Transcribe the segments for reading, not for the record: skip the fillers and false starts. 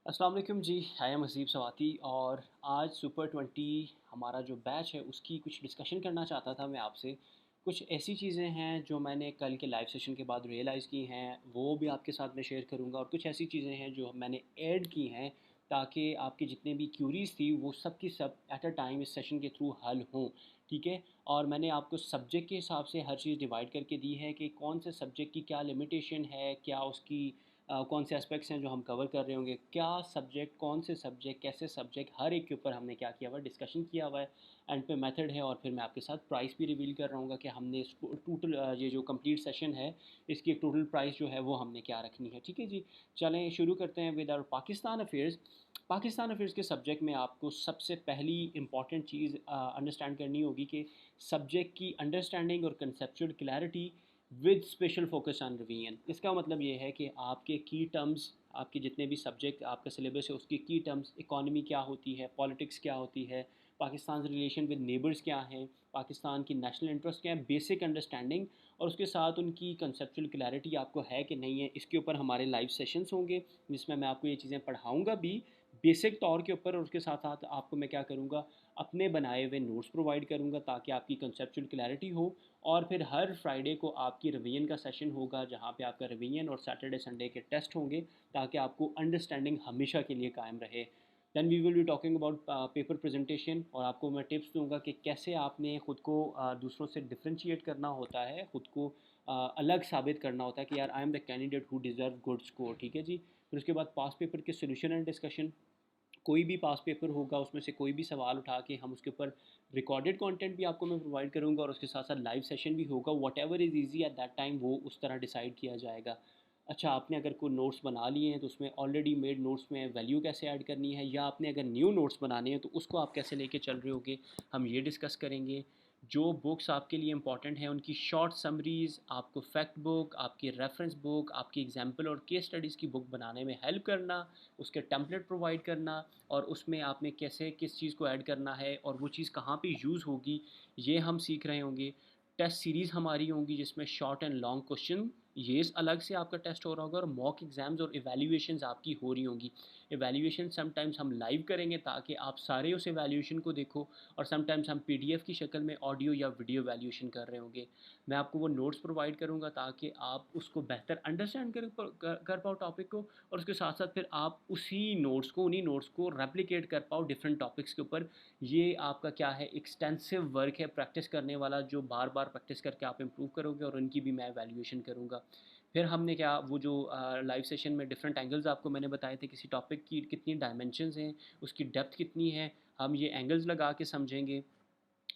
अस्सलाम वालेकुम जी। I am Haseeb सवाती और आज सुपर 20 हमारा जो बैच है उसकी कुछ डिस्कशन करना चाहता था मैं आपसे। कुछ ऐसी चीज़ें हैं जो मैंने कल के लाइव सेशन के बाद रियलाइज़ की हैं, वो भी आपके साथ में शेयर करूँगा, और कुछ ऐसी चीज़ें हैं जो मैंने ऐड की हैं ताकि आपकी जितने भी क्यूरीज़ थी वो सब की सब एट अ टाइम इस सेशन के थ्रू हल हों। ठीक है। और मैंने आपको सब्जेक्ट के हिसाब से हर चीज़ डिवाइड करके दी है कि कौन से सब्जेक्ट की क्या लिमिटेशन है, क्या उसकी कौन से एस्पेक्ट्स हैं जो हम कवर कर रहे होंगे, क्या सब्जेक्ट, कौन से सब्जेक्ट, कैसे सब्जेक्ट, हर एक के ऊपर हमने क्या किया हुआ है, डिस्कशन किया हुआ है। एंड पे मेथड है, और फिर मैं आपके साथ प्राइस भी रिवील कर रहा हूँ कि हमने इसको टोटल ये जो कंप्लीट सेशन है इसकी एक टोटल प्राइस जो है वो हमने क्या रखनी है। ठीक है जी। चलें शुरू करते हैं with our Pakistan affairs. Pakistan affairs के सब्जेक्ट में आपको सबसे पहली इंपॉर्टेंट चीज़ अंडरस्टैंड करनी होगी कि सब्जेक्ट की अंडरस्टैंडिंग और conceptual clarity with special focus on revision. इसका मतलब ये है कि आपके की टर्म्स, आपके जितने भी सब्जेक्ट आपका सिलेबस है उसकी की टर्म्स, इकोनॉमी क्या होती है, पॉलिटिक्स क्या होती है, पाकिस्तान रिलेशन विद नेबर्स क्या हैं, पाकिस्तान की नेशनल इंटरेस्ट क्या है, बेसिक अंडरस्टैंडिंग और उसके साथ उनकी कंसेप्चुअल क्लैरिटी आपको है कि नहीं है, इसके ऊपर हमारे लाइव सेशंस होंगे जिसमें मैं आपको ये चीज़ें पढ़ाऊँगा भी बेसिक तौर के ऊपर, और उसके साथ साथ आपको मैं क्या करूँगा, अपने बनाए हुए नोट्स प्रोवाइड करूँगा ताकि आपकी कंसेप्चुअल क्लैरिटी हो। और फिर हर फ्राइडे को आपकी रिवीजन का सेशन होगा जहाँ पे आपका रिवीजन और सैटरडे संडे के टेस्ट होंगे ताकि आपको अंडरस्टैंडिंग हमेशा के लिए कायम रहे। Then we will be talking about paper presentation, और आपको मैं टिप्स दूंगा कि कैसे आपने ख़ुद को दूसरों से डिफ्रेंशिएट करना होता है, ख़ुद को अलग साबित करना होता है कि यार I am the candidate who deserve good score. ठीक है जी। फिर उसके बाद पास पेपर के सोल्यूशन एंड डिस्कशन। कोई भी पास पेपर होगा उसमें से कोई भी सवाल उठा के हम उसके ऊपर रिकॉर्डेड कंटेंट भी आपको मैं प्रोवाइड करूंगा, और उसके साथ साथ लाइव सेशन भी होगा। What ever is easy at that time वो उस तरह डिसाइड किया जाएगा। अच्छा, आपने अगर कोई नोट्स बना लिए हैं तो उसमें ऑलरेडी मेड नोट्स में वैल्यू कैसे ऐड करनी है, या आपने अगर न्यू नोट्स बनाने हैं तो उसको आप कैसे लेके चल रहे होगे, हम ये डिस्कस करेंगे। जो बुक्स आपके लिए इंपॉर्टेंट हैं उनकी शॉर्ट समरीज़, आपको फैक्ट बुक, आपकी रेफरेंस बुक, आपकी एग्जाम्पल और केस स्टडीज़ की बुक बनाने में हेल्प करना, उसके टेम्पलेट प्रोवाइड करना, और उसमें आपने कैसे किस चीज़ को ऐड करना है और वो चीज़ कहाँ पे यूज़ होगी, ये हम सीख रहे होंगे। टेस्ट सीरीज़ हमारी होंगी जिसमें शॉर्ट एंड लॉन्ग क्वेश्चन, ये अलग से आपका टेस्ट हो रहा होगा, और मॉक एग्ज़ाम्स और इवैल्यूएशंस आपकी हो रही होंगी। इवैल्यूएशन समटाइम्स हम लाइव करेंगे ताकि आप सारे उस इवैल्यूएशन को देखो, और समटाइम्स हम पीडीएफ की शक्ल में ऑडियो या वीडियो इवैल्यूएशन कर रहे होंगे। मैं आपको वो नोट्स प्रोवाइड करूँगा ताकि आप उसको बेहतर अंडरस्टैंड कर पाओ टॉपिक को, और उसके साथ साथ फिर आप उन्हीं नोट्स को रेप्लिकेट कर पाओ डिफरेंट टॉपिक्स के ऊपर। ये आपका क्या है, एक्सटेंसिव वर्क है प्रैक्टिस करने वाला, जो बार बार प्रैक्टिस करके आप इम्प्रूव करोगे, और उनकी भी मैं वैल्यूएशन करूँगा। फिर हमने क्या, वो जो लाइव सेशन में डिफरेंट एंगल्स आपको मैंने बताए थे, किसी टॉपिक की कितनी डायमेंशंस हैं, उसकी डेप्थ कितनी है, हम ये एंगल्स लगा के समझेंगे।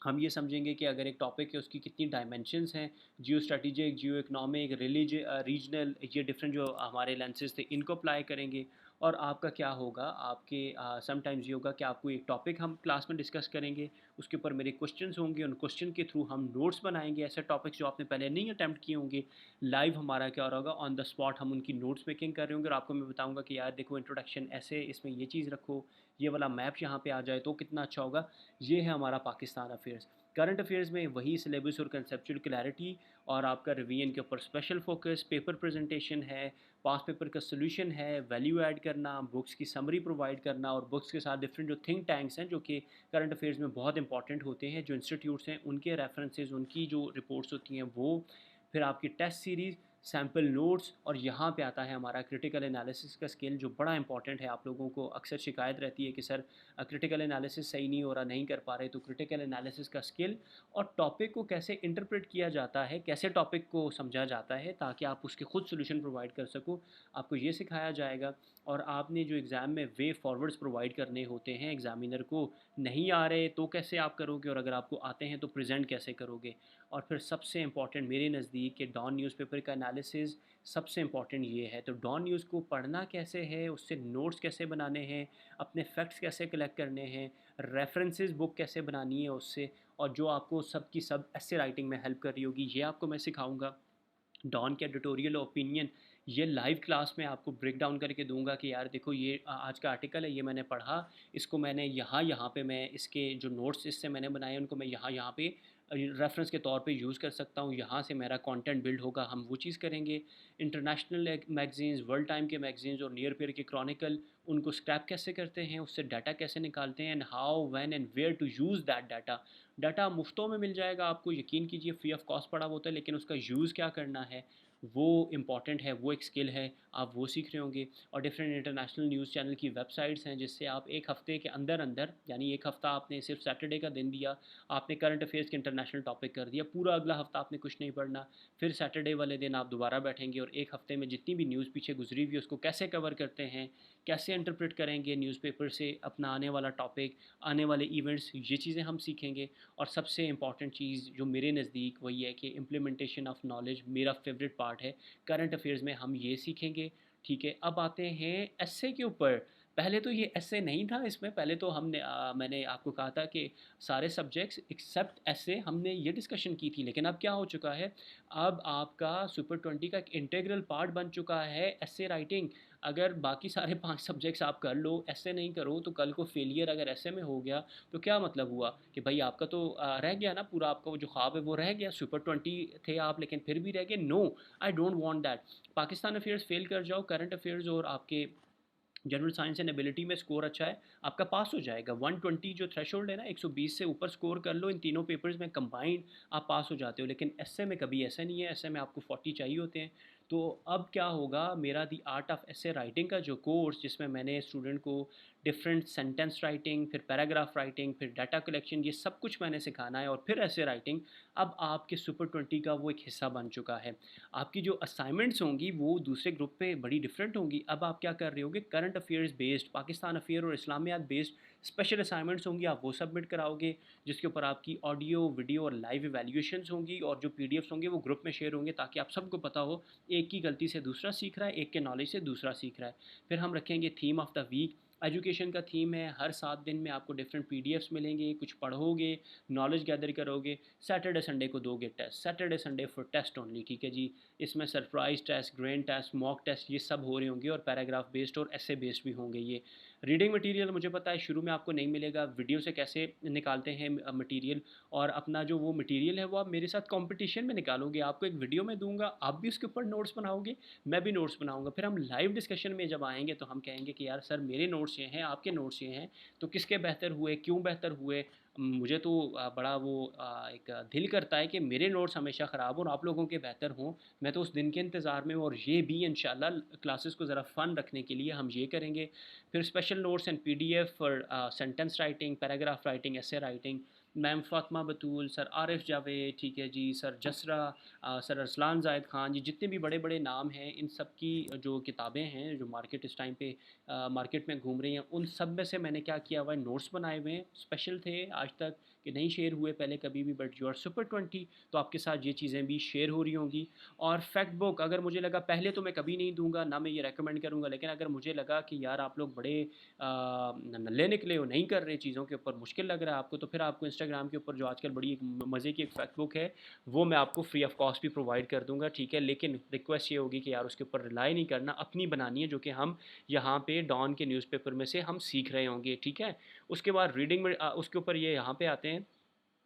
हम ये समझेंगे कि अगर एक टॉपिक है उसकी कितनी डायमेंशंस हैं, जियो स्ट्रेटिजिक, जियो इकोनॉमिक, रीजनल, ये डिफरेंट जो हमारे लेंसेज थे इनको अप्लाई करेंगे। और आपका क्या होगा, आपके समटाइम्स ये होगा कि आपको एक टॉपिक हम क्लास में डिस्कस करेंगे, उसके ऊपर मेरे क्वेश्चंस होंगे, उन क्वेश्चन के थ्रू हम नोट्स बनाएंगे, ऐसे टॉपिक्स जो आपने पहले नहीं अटैम्प्ट किए होंगे। लाइव हमारा क्या होगा, ऑन द स्पॉट हम उनकी नोट्स मेकिंग कर रहे होंगे, और आपको मैं बताऊंगा कि यार देखो इंट्रोडक्शन ऐसे, इसमें ये चीज़ रखो, ये वाला मैप यहाँ पे आ जाए तो कितना अच्छा होगा। ये है हमारा पाकिस्तान अफेयर्स। करंट अफेयर्स में वही सिलेबस और कंसेप्चुअल क्लैरिटी, और आपका रिवीजन के ऊपर स्पेशल फोकस, पेपर प्रेजेंटेशन है, पास पेपर का सोल्यूशन है, वैल्यू ऐड करना, बुक्स की समरी प्रोवाइड करना, और बुक्स के साथ डिफरेंट जो थिंक टैंक्स हैं जो कि करंट अफेयर्स में बहुत इंपॉर्टेंट होते हैं, जो इंस्टीट्यूट्स हैं उनके रेफरेंसेज, उनकी जो रिपोर्ट्स होती हैं वो, फिर आपकी टेस्ट सीरीज़, सैम्पल नोट्स, और यहाँ पे आता है हमारा क्रिटिकल एनालिसिस का स्किल जो बड़ा इंपॉर्टेंट है। आप लोगों को अक्सर शिकायत रहती है कि सर क्रिटिकल एनालिसिस सही नहीं हो रहा, नहीं कर पा रहे, तो क्रिटिकल एनालिसिस का स्किल और टॉपिक को कैसे इंटरप्रेट किया जाता है, कैसे टॉपिक को समझा जाता है ताकि आप उसके खुद सोल्यूशन प्रोवाइड कर सको, आपको ये सिखाया जाएगा। और आपने जो एग्ज़ाम में वे फॉरवर्ड्स प्रोवाइड करने होते हैं एग्ज़ामिनर को, नहीं आ रहे तो कैसे आप करोगे, और अगर आपको आते हैं तो प्रेजेंट कैसे करोगे। और फिर सबसे इंपॉर्टेंट मेरे नज़दीक के डॉन न्यूज़पेपर का एनालिसिस सबसे इंपॉर्टेंट ये है। तो डॉन न्यूज़ को पढ़ना कैसे है, उससे नोट्स कैसे बनाने हैं, अपने फैक्ट्स कैसे कलेक्ट करने हैं, रेफरेंसेस बुक कैसे बनानी है उससे, और जो आपको सब की सब ऐसे राइटिंग में हेल्प कर रही होगी, ये आपको मैं सिखाऊंगा। डॉन के एडिटोरियल ओपिनियन, ये लाइव क्लास में आपको ब्रेक डाउन करके दूंगा कि यार देखो ये आज का आर्टिकल है, ये मैंने पढ़ा, इसको मैंने यहाँ यहाँ पे मैं इसके जो नोट्स इससे मैंने बनाए उनको मैं यहाँ यहाँ पे रेफरेंस के तौर पे यूज़ कर सकता हूँ, यहाँ से मेरा कंटेंट बिल्ड होगा, हम वो चीज़ करेंगे। इंटरनेशनल मैगज़ीन्स, वर्ल्ड टाइम के मैगज़ीन्स और नियर पेयर के क्रॉनिकल, उनको स्क्रैप कैसे करते हैं, उससे डाटा कैसे निकालते हैं, and how when and where to use that data. Data मुफ्तों में मिल जाएगा आपको, यकीन कीजिए, फ्री ऑफ कॉस्ट पड़ा होता है, लेकिन उसका यूज़ क्या करना है वो इम्पॉर्टेंट है, वो एक स्किल है, आप वो सीख रहे होंगे। और डिफरेंट इंटरनेशनल न्यूज़ चैनल की वेबसाइट्स हैं जिससे आप एक हफ़्ते के अंदर अंदर, यानी एक हफ़्ता आपने सिर्फ सैटरडे का दिन दिया, आपने करंट अफेयर्स के इंटरनेशनल टॉपिक कर दिया, पूरा अगला हफ़्ता आपने कुछ नहीं पढ़ना, फिर सैटरडे वाले दिन आप दोबारा बैठेंगे और एक हफ़्ते में जितनी भी न्यूज़ पीछे गुजरी हुई है उसको कैसे कवर करते हैं, कैसे इंटरप्रेट करेंगे न्यूज़पेपर से अपना आने वाला टॉपिक, आने वाले इवेंट्स, ये चीज़ें हम सीखेंगे। और सबसे इंपॉर्टेंट चीज़ जो मेरे नज़दीक वही है कि इम्प्लीमेंटेशन ऑफ नॉलेज मेरा फेवरेट पार्ट है। करंट अफेयर्स में हम ये सीखेंगे। ठीक है, अब आते हैं एस्से के ऊपर। पहले तो ये एस्से नहीं था इसमें, पहले तो मैंने आपको कहा था कि सारे सब्जेक्ट्स एक्सेप्ट एस्से हमने ये डिस्कशन की थी, लेकिन अब क्या हो चुका है, अब आपका सुपर 20 का एक इंटीग्रल पार्ट बन चुका है एस्से राइटिंग। अगर बाकी सारे 5 सब्जेक्ट्स आप कर लो, एस्से नहीं करो, तो कल को फेलियर अगर एस्से में हो गया तो क्या मतलब हुआ कि भाई आपका तो रह गया ना पूरा, आपका वो जो ख्वाब है वो रह गया। सुपर 20 थे आप लेकिन फिर भी रह गए। No, I don't want that. Pakistan affairs fail कर जाओ, करंट अफेयर्स और आपके जनरल साइंस एंड एबिलिटी में स्कोर अच्छा है, आपका पास हो जाएगा। 120 जो थ्रेशोल्ड है ना, 120 से ऊपर स्कोर कर लो इन तीनों पेपर्स में कंबाइंड, आप पास हो जाते हो। लेकिन एसए में कभी ऐसा नहीं है, एसए में आपको 40 चाहिए होते हैं। तो अब क्या होगा, मेरा दी आर्ट ऑफ एसए राइटिंग का जो कोर्स, जिसमें मैंने स्टूडेंट को डिफरेंट सेंटेंस राइटिंग, फिर पैराग्राफ राइटिंग, फिर डाटा कलेक्शन, ये सब कुछ मैंने सिखाना है, और फिर एसए राइटिंग, अब आपके सुपर 20 का वो एक हिस्सा बन चुका है। आपकी जो असाइनमेंट्स होंगी वो दूसरे ग्रुप पे बड़ी डिफरेंट होंगी। अब आप क्या कर रहे होगे, current affairs based, Pakistan affair और इस्लामियात बेस्ड स्पेशल असाइनमेंट्स होंगी, आप वो सबमिट कराओगे, जिसके ऊपर आपकी ऑडियो, वीडियो और लाइव इवैल्यूएशंस होंगी, और जो पीडीएफ्स होंगे वो ग्रुप में शेयर होंगे, ताकि आप सबको पता हो एक की गलती से दूसरा सीख रहा है, एक के नॉलेज से दूसरा सीख रहा है। फिर हम रखेंगे theme of the week. Education का थीम है, हर 7 दिन में आपको डिफरेंट पीडीएफ्स मिलेंगे, कुछ पढ़ोगे, नॉलेज गैदर करोगे, सैटरडे संडे को दोगे test, Saturday Sunday for test only. ठीक है जी, इसमें surprise test, grand test, mock test, ये सब हो रहे होंगे, और पैराग्राफ बेस्ड और एसे बेस्ड भी होंगे ये। रीडिंग मटेरियल मुझे पता है शुरू में आपको नहीं मिलेगा, वीडियो से कैसे निकालते हैं मटेरियल, और अपना जो वो मटेरियल है वो आप मेरे साथ कंपटीशन में निकालोगे। आपको एक वीडियो में दूंगा, आप भी उसके ऊपर नोट्स बनाओगे, मैं भी नोट्स बनाऊंगा, फिर हम लाइव डिस्कशन में जब आएंगे तो हम कहेंगे कि यार सर मेरे नोट्स ये हैं, आपके नोट्स ये हैं, तो किसके बेहतर हुए, क्यों बेहतर हुए। मुझे तो बड़ा वो एक दिल करता है कि मेरे नोट्स हमेशा ख़राब हों और आप लोगों के बेहतर हों। मैं तो उस दिन के इंतज़ार में हूँ, और ये भी इंशाल्लाह क्लासेस को ज़रा फ़न रखने के लिए हम ये करेंगे। फिर special notes and PDF for sentence writing, paragraph writing, essay writing, ma'am Fatima Batool, sir Arif Javed, ठीक है जी, सर जसरा, सर अरसलान ज़ाहिद ख़ान जी, जितने भी बड़े बड़े नाम हैं, इन सब की जो किताबें हैं जो मार्केट इस टाइम पे मार्केट में घूम रही हैं, उन सब में से मैंने क्या किया हुआ है, नोट्स बनाए हुए हैं। स्पेशल थे आज तक कि नहीं शेयर हुए पहले कभी भी, बट यू आर सुपर 20 तो आपके साथ ये चीज़ें भी शेयर हो रही होंगी। और फैक्ट बुक, अगर मुझे लगा, पहले तो मैं कभी नहीं दूंगा, ना मैं ये रेकमेंड करूँगा, लेकिन अगर मुझे लगा कि यार आप लोग बड़े नल्ले निकले हो, नहीं कर रहे चीज़ों के ऊपर, मुश्किल लग रहा है आपको, तो फिर आपको इंस्टाग्राम के ऊपर जो आजकल बड़ी एक मज़े की एक फैक्ट बुक है, वो मैं आपको फ्री ऑफ कॉस्ट भी प्रोवाइड कर दूंगा। ठीक है, लेकिन रिक्वेस्ट ये होगी कि यार उसके ऊपर रिलाई नहीं करना, अपनी बनानी है, जो कि हम यहाँ पे डॉन के न्यूज़पेपर में से हम सीख रहे होंगे। ठीक है, उसके बाद रीडिंग में उसके ऊपर ये यहाँ पे आते हैं,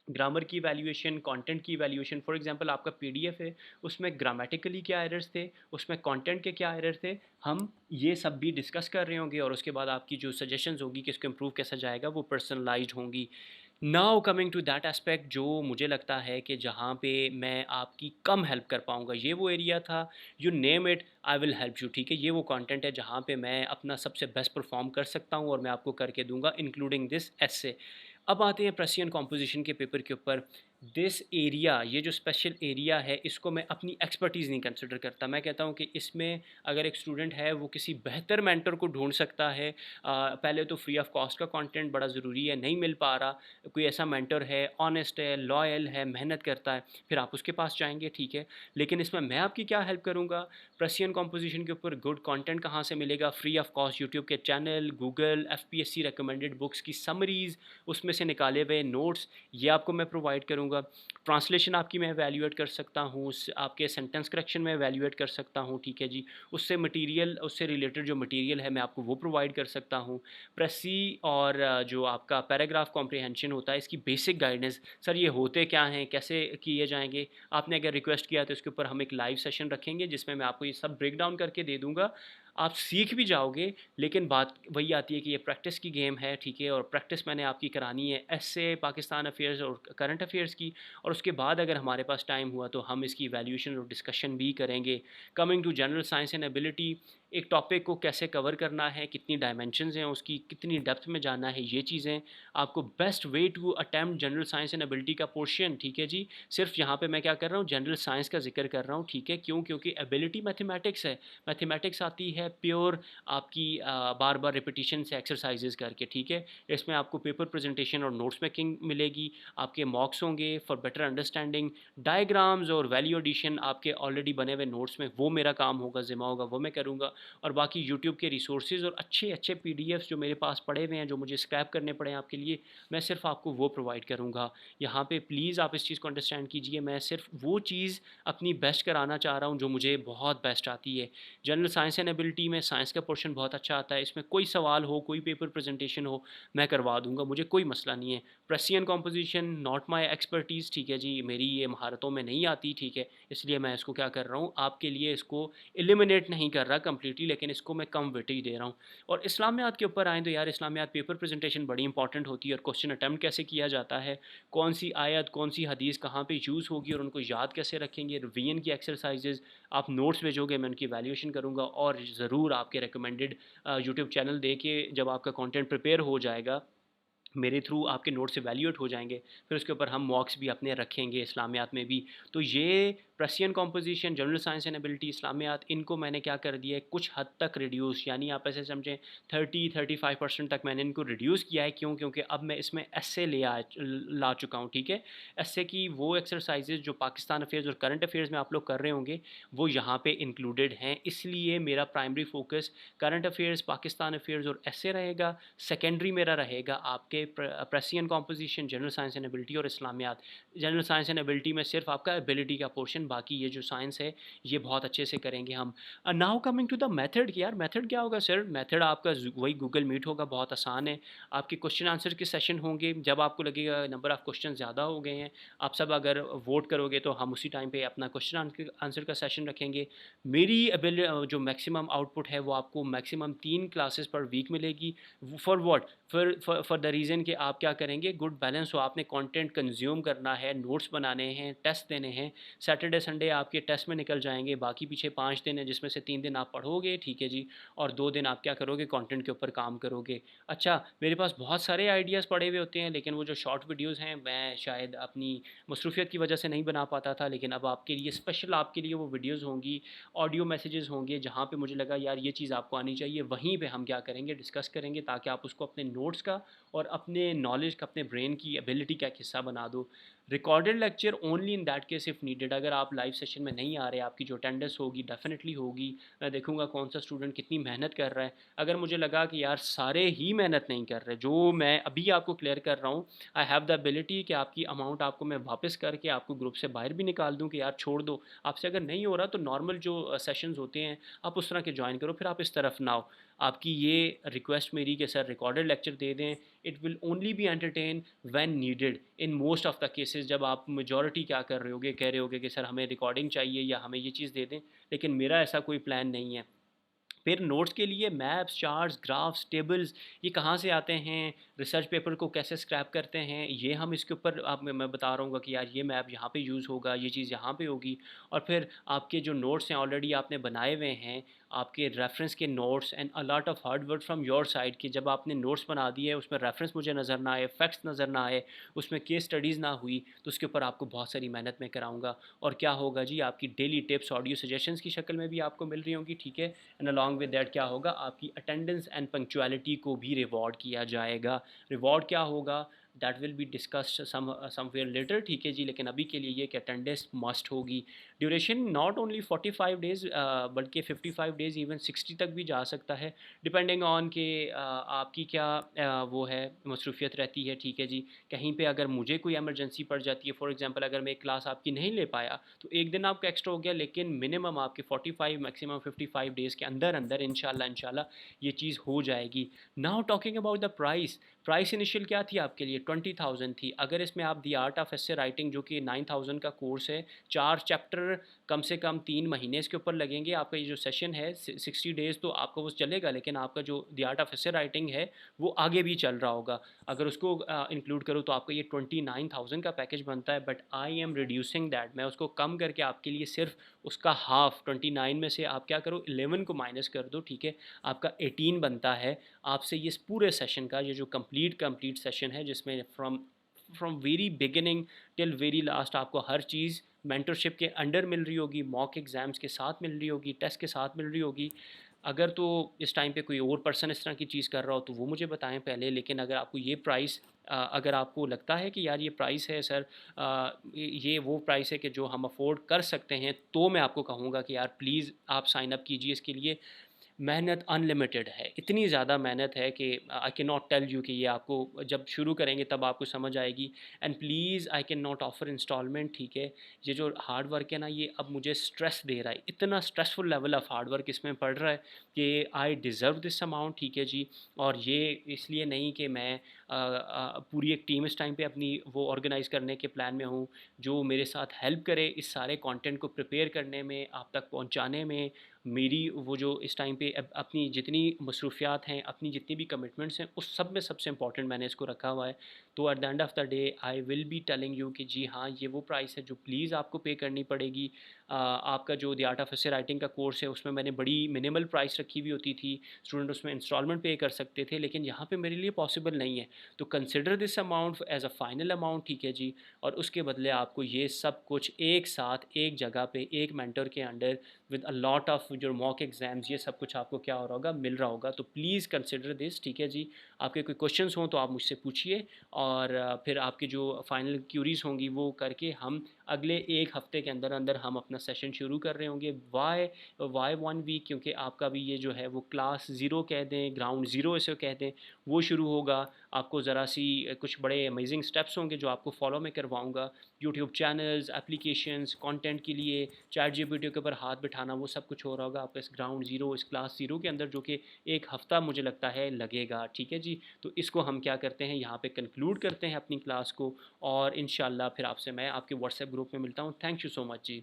ग्रामर की वैल्यूएशन, कंटेंट की वैल्यूएशन। फॉर एग्जांपल आपका पीडीएफ है, उसमें ग्रामेटिकली क्या एरर्स थे, उसमें कंटेंट के क्या एरर थे, हम ये सब भी डिस्कस कर रहे होंगे, और उसके बाद आपकी जो सजेशंस होगी कि इसको इम्प्रूव कैसा जाएगा, वो पर्सनलाइज्ड होंगी। Now coming to that aspect जो मुझे लगता है कि जहाँ पे मैं आपकी कम हेल्प कर पाऊँगा, ये वो एरिया था, you name it, I will help you. ठीक है, ये वो कंटेंट है जहाँ पे मैं अपना सबसे बेस्ट परफॉर्म कर सकता हूँ, और मैं आपको करके दूंगा, इंक्लूडिंग दिस एसे। अब आते हैं प्रेसियन कॉम्पोजिशन के पेपर के ऊपर। दिस एरिया, ये जो स्पेशल एरिया है, इसको मैं अपनी एक्सपर्टीज़ नहीं कंसिडर करता। मैं कहता हूँ कि इसमें अगर एक स्टूडेंट है वो किसी बेहतर मेंटर को ढूंढ सकता है। पहले तो फ्री ऑफ कॉस्ट का कंटेंट बड़ा ज़रूरी है, नहीं मिल पा रहा, कोई ऐसा मेंटर है, ऑनेस्ट है, लॉयल है, मेहनत करता है, फिर आप उसके पास जाएंगे। ठीक है, लेकिन इसमें मैं आपकी क्या हेल्प करूँगा, प्रेसियन कॉम्पोजिशन के ऊपर गुड कंटेंट कहाँ से मिलेगा, फ्री ऑफ कॉस्ट यूट्यूब के channel, Google, FPSC recommended books की समरीज़, उसमें से निकाले हुए नोट्स, ये आपको मैं प्रोवाइड करूँगा। करूँगा। ट्रांसलेशन आपकी मैं एवैल्यूएट कर सकता हूँ, आपके सेंटेंस करेक्शन में एवैल्यूएट कर सकता हूँ, ठीक है जी। उससे रिलेटेड जो मटेरियल है मैं आपको वो प्रोवाइड कर सकता हूँ। प्रेसी और जो आपका पैराग्राफ कॉम्प्रिहेंशन होता है, इसकी बेसिक गाइडेंस, सर ये होते क्या हैं, कैसे किए जाएंगे, आपने अगर रिक्वेस्ट किया तो इसके ऊपर हम एक लाइव सेशन रखेंगे जिसमें मैं आपको ये सब ब्रेक डाउन करके दे दूँगा। आप सीख भी जाओगे, लेकिन बात वही आती है कि ये प्रैक्टिस की गेम है, ठीक है। और प्रैक्टिस मैंने आपकी करानी है एसए, पाकिस्तान अफेयर्स और करंट अफेयर्स की, और उसके बाद अगर हमारे पास टाइम हुआ तो हम इसकी वैल्यूएशन और डिस्कशन भी करेंगे। Coming to general science and ability, एक टॉपिक को कैसे कवर करना है, कितनी डायमेंशंस हैं उसकी, कितनी डेप्थ में जाना है, ये चीज़ें आपको best way to attempt general science and ability का पोर्शन, ठीक है जी। सिर्फ यहाँ पे मैं क्या कर रहा हूँ, जनरल साइंस का जिक्र कर रहा हूँ, ठीक है। क्यों? क्योंकि एबिलिटी मैथमेटिक्स है, मैथमेटिक्स आती है प्योर आपकी बार बार रिपीटिशन से एक्सरसाइजेज करके, ठीक है। इसमें आपको पेपर प्रेजेंटेशन और नोट्स मेकिंग मिलेगी, आपके मॉक्स होंगे फॉर बेटर अंडरस्टैंडिंग, डायग्राम्स और वैल्यू एडिशन आपके ऑलरेडी बने हुए नोट्स में, वो मेरा काम होगा, जिम्मा होगा, वो मैं करूँगा। और बाकी यूट्यूब के रिसोर्सेज और अच्छे अच्छे पीडीएफ्स जो मेरे पास पड़े हुए हैं, जो मुझे स्क्रैप करने पड़े हैं आपके लिए, मैं सिर्फ आपको वो प्रोवाइड करूँगा। यहाँ पे प्लीज़ आप इस चीज़ को अंडरस्टैंड कीजिए, मैं सिर्फ वो चीज़ अपनी बेस्ट कराना चाह रहा हूँ जो मुझे बहुत बेस्ट आती है। जनरल साइंस एंड एबिलिटी में साइंस का पोर्शन बहुत अच्छा आता है, इसमें कोई सवाल हो, कोई पेपर प्रेजेंटेशन हो, मैं करवा दूंगा, मुझे कोई मसला नहीं है। Precision composition not my expertise, ठीक है जी, मेरी ये महारतों में नहीं आती, ठीक है। इसलिए मैं इसको क्या कर रहा हूँ, आपके लिए इसको एलिमिनेट नहीं कर रहा कम्प्लीटली, लेकिन इसको मैं कम वेटेज दे रहा हूँ। और इस्लामियात के ऊपर आएँ तो यार, इस्लामियात पेपर प्रेजेंटेशन बड़ी इंपॉर्टेंट होती है, और क्वेश्चन अटैम्प्ट कैसे किया जाता है, कौन सी आयत, कौन सी हदीस कहाँ पे यूज़ होगी, और उनको याद कैसे रखेंगे, रिवीजन की एक्सरसाइजेज, आप नोट्स भेजोगे, मैं उनकी वैल्यूएशन करूँगा। और ज़रूर आपके रिकमेंडेड यूट्यूब चैनल दे के जब आपका कंटेंट प्रिपेयर हो जाएगा, मेरे थ्रू आपके नोट्स इवैल्यूएट हो जाएंगे, फिर उसके ऊपर हम मॉक्स भी अपने रखेंगे इस्लामियात में भी। तो ये Persian composition, general science and ability, इस्लामियात, इनको मैंने क्या कर दिया है, कुछ हद तक रिड्यूस, यानी आप ऐसे समझें 30-35% तक मैंने इनको रिड्यूस किया है। क्यों? क्योंकि अब मैं इसमें एस्से ला चुका हूँ, ठीक है। एस्से की वो एक्सरसाइजेज जो पाकिस्तान अफेयर्स और करंट अफेयर्स में आप लोग कर रहे होंगे, वो यहाँ पे इंक्लूडेड हैं। इसलिए मेरा primary focus current affairs, Pakistan affairs और एस्से रहेगा। सेकेंडरी मेरा रहेगा आपके Persian composition, general science and ability और इस्लामियात। जनरल साइंस एंड एबिलिटी में सिर्फ आपका एबिलिटी का पोर्शन, बाकी ये जो साइंस है ये बहुत अच्छे से करेंगे हम। Now coming to the method कि यार मेथड क्या होगा सर, मेथड आपका वही गूगल मीट होगा, बहुत आसान है। आपके क्वेश्चन आंसर के सेशन होंगे, जब आपको लगेगा नंबर ऑफ़ क्वेश्चन ज़्यादा हो गए हैं, आप सब अगर वोट करोगे तो हम उसी टाइम पे अपना क्वेश्चन आंसर का सेशन रखेंगे। मेरी जो मैक्सिमम आउटपुट है वो आपको मैक्सिमम 3 क्लासेस पर वीक मिलेगी। For what? For the reason कि आप क्या करेंगे, गुड बैलेंस हो, आपने कंटेंट कंज्यूम करना है, नोट्स बनाने हैं, टेस्ट देने हैं। सैटरडे संडे आपके टेस्ट में निकल जाएंगे, बाकी पीछे 5 दिन है जिसमें से 3 दिन आप पढ़ोगे, ठीक है जी, और 2 दिन आप क्या करोगे, कंटेंट के ऊपर काम करोगे। अच्छा, मेरे पास बहुत सारे आइडियाज़ पड़े हुए होते हैं, लेकिन वो जो शॉर्ट वीडियोज़ हैं मैं शायद अपनी मसरूफियत की वजह से नहीं बना पाता था, लेकिन अब आपके लिए स्पेशल आपके लिए वो वीडियोज़ होंगी, ऑडियो मैसेजेस होंगे, जहाँ पे मुझे लगा यार ये चीज़ आपको आनी चाहिए, वहीं पे हम क्या करेंगे, डिस्कस करेंगे, ताकि आप उसको अपने नोट्स का और अपने नॉलेज का, अपने ब्रेन की एबिलिटी का एक हिस्सा बना दो। Recorded lecture only in that case if needed, अगर आप लाइव सेशन में नहीं आ रहे, आपकी जो अटेंडेंस होगी डेफिनेटली होगी, मैं देखूंगा कौन सा स्टूडेंट कितनी मेहनत कर रहा है। अगर मुझे लगा कि यार सारे ही मेहनत नहीं कर रहे, जो मैं अभी आपको क्लियर कर रहा हूँ, आई हैव द एबिलिटी कि आपकी अमाउंट आपको मैं वापस करके आपको ग्रुप से बाहर भी निकाल दूँ कि यार छोड़ दो, आपसे अगर नहीं हो रहा तो नॉर्मल जो सेशंस होते हैं आप उस तरह के ज्वाइन करो, फिर आप इस तरफ ना आओ। आपकी ये रिक्वेस्ट मेरी कि सर रिकॉर्डेड लेक्चर दे दें, it will only be entertain when needed in most of the cases. जब आप मेजॉरिटी क्या कर रहे होगे, कह रहे होगे कि सर हमें रिकॉर्डिंग चाहिए या हमें ये चीज़ दे दें, लेकिन मेरा ऐसा कोई प्लान नहीं है। फिर नोट्स के लिए मैप्स, चार्ट्स, ग्राफ्स, टेबल्स, ये कहाँ से आते हैं, रिसर्च पेपर को कैसे स्क्रैप करते हैं, ये हम इसके ऊपर आप मैं बता रहा हूँ कि यार ये मैप यहाँ पे यूज़ होगा, ये चीज़ यहाँ पे होगी। और फिर आपके जो नोट्स हैं ऑलरेडी आपने बनाए हुए हैं, आपके रेफरेंस के notes and a lot of hard work from your side, कि जब आपने नोट्स बना दिए उसमें रेफरेंस मुझे नज़र ना आए, फैक्ट्स नज़र ना आए, उसमें केस स्टडीज़ ना हुई, तो उसके ऊपर आपको बहुत सारी मेहनत में कराऊंगा। और क्या होगा जी, आपकी डेली टिप्स ऑडियो सजेशंस की शक्ल में भी आपको मिल रही होंगी, ठीक है। एंड अलॉन्ग विद दैट क्या होगा, आपकी अटेंडेंस एंड पंक्चुअलिटी को भी रिवॉर्ड किया जाएगा। रिवॉर्ड क्या होगा, that will be discussed somewhere later, ठीक है जी। लेकिन अभी के लिए ये कि अटेंडेंस मस्ट होगी। ड्यूरेशन नॉट ओनली 45 डेज़ बल्कि 55 डेज़ इवन 60 तक भी जा सकता है, डिपेंडिंग ऑन कि आपकी क्या वो है मसरूफियत रहती है, ठीक है जी। कहीं पे अगर मुझे कोई एमरजेंसी पड़ जाती है, फॉर एग्जांपल अगर मैं एक क्लास आपकी नहीं ले पाया तो एक दिन आपका एक्स्ट्रा हो गया, लेकिन मिनिमम आपके 45 मैक्सिमम 55 डेज़ के अंदर अंदर इंशाल्लाह ये चीज़ हो जाएगी। Now talking about the price, price initial क्या थी आपके लिए? 20,000 थी। अगर इसमें आप the art of essay writing जो कि 9,000 का कोर्स है, 4 चैप्टर कम से कम 3 महीने इसके ऊपर लगेंगे। आपका ये जो सेशन है 60 डेज़ तो आपका वो चलेगा, लेकिन आपका जो the art of essay writing है वो आगे भी चल रहा होगा। अगर उसको इंक्लूड करूँ तो आपका ये 29,000 का पैकेज बनता है, but I am reducing that, मैं उसको कम करके आपके लिए सिर्फ उसका हाफ 29 में से आप क्या करो 11 को माइनस कर दो, ठीक है, आपका 18 बनता है। आपसे ये पूरे सेशन का ये जो कंप्लीट सेशन है जिसमें from very beginning till very last आपको हर चीज़ मेंटरशिप के अंडर मिल रही होगी, मॉक एग्ज़ाम्स के साथ मिल रही होगी, टेस्ट के साथ मिल रही होगी। अगर तो इस टाइम पे कोई और पर्सन इस तरह की चीज़ कर रहा हो तो वो मुझे बताएं पहले, लेकिन अगर आपको ये प्राइस अगर आपको लगता है कि यार ये प्राइस है सर, ये वो प्राइस है कि जो हम अफोर्ड कर सकते हैं, तो मैं आपको कहूँगा कि यार प्लीज़ आप साइन अप कीजिए इसके लिए। मेहनत अनलिमिटेड है, इतनी ज़्यादा मेहनत है कि I can not tell you कि ये आपको जब शुरू करेंगे तब आपको समझ आएगी। And please I can not offer installment, ठीक है। ये जो हार्ड वर्क है ना, ये अब मुझे स्ट्रेस दे रहा है, इतना stressful level of hard work इसमें पड़ रहा है कि आई डिज़र्व दिस अमाउंट, ठीक है जी। और ये इसलिए नहीं कि मैं पूरी एक टीम इस टाइम पे अपनी वो ऑर्गेनाइज़ करने के प्लान में हूँ, जो मेरे साथ हेल्प करे इस सारे कंटेंट को प्रिपेयर करने में, आप तक पहुँचाने में। मेरी वो जो इस टाइम पे अपनी जितनी मसरूफियात हैं, अपनी जितनी भी कमिटमेंट्स हैं, उस सब में सबसे इंपॉर्टेंट मैंने इसको रखा हुआ है। तो at the end of the day I will be telling you कि जी हाँ, ये वो प्राइस है जो प्लीज़ आपको पे करनी पड़ेगी। आपका जो the art of essay writing का कोर्स है उसमें मैंने बड़ी मिनिमल प्राइस रखी हुई होती थी, स्टूडेंट उसमें इंस्टॉलमेंट पे कर सकते थे, लेकिन यहाँ पे मेरे लिए पॉसिबल नहीं है। तो consider this amount as a final amount, ठीक है जी। और उसके बदले आपको ये सब कुछ एक साथ एक जगह पे एक मेंटर के under with a lot of जो मॉक एग्जाम्स, ये सब कुछ आपको क्या हो रहा होगा, मिल रहा होगा। तो प्लीज़ कंसिडर दिस, ठीक है जी। आपके कोई क्वेश्चंस हों तो आप मुझसे पूछिए, और फिर आपकी जो फाइनल क्यूरीज होंगी वो करके हम अगले एक हफ्ते के अंदर अंदर हम अपना सेशन शुरू कर रहे होंगे। Why 1 week? क्योंकि आपका भी ये जो है वो क्लास ज़ीरो कह दें, ग्राउंड ज़ीरो इसे कह दें, वो शुरू होगा। आपको ज़रा सी कुछ बड़े अमेजिंग स्टेप्स होंगे जो आपको फॉलो में करवाऊँगा। यूट्यूब चैनल्स, एप्लीकेशंस, कंटेंट के लिए चैट जीपीटी के ऊपर हाथ बिठाना, वो सब कुछ हो रहा होगा आपका इस ग्राउंड ज़ीरो, इस क्लास ज़ीरो के अंदर, जो कि एक हफ़्ता मुझे लगता है लगेगा, ठीक है जी। तो इसको हम क्या करते हैं, यहाँ पे कंक्लूड करते हैं अपनी क्लास को, और इंशाल्लाह फिर आपसे मैं आपके व्हाट्सएप ग्रुप में मिलता हूँ। Thank you so much ji.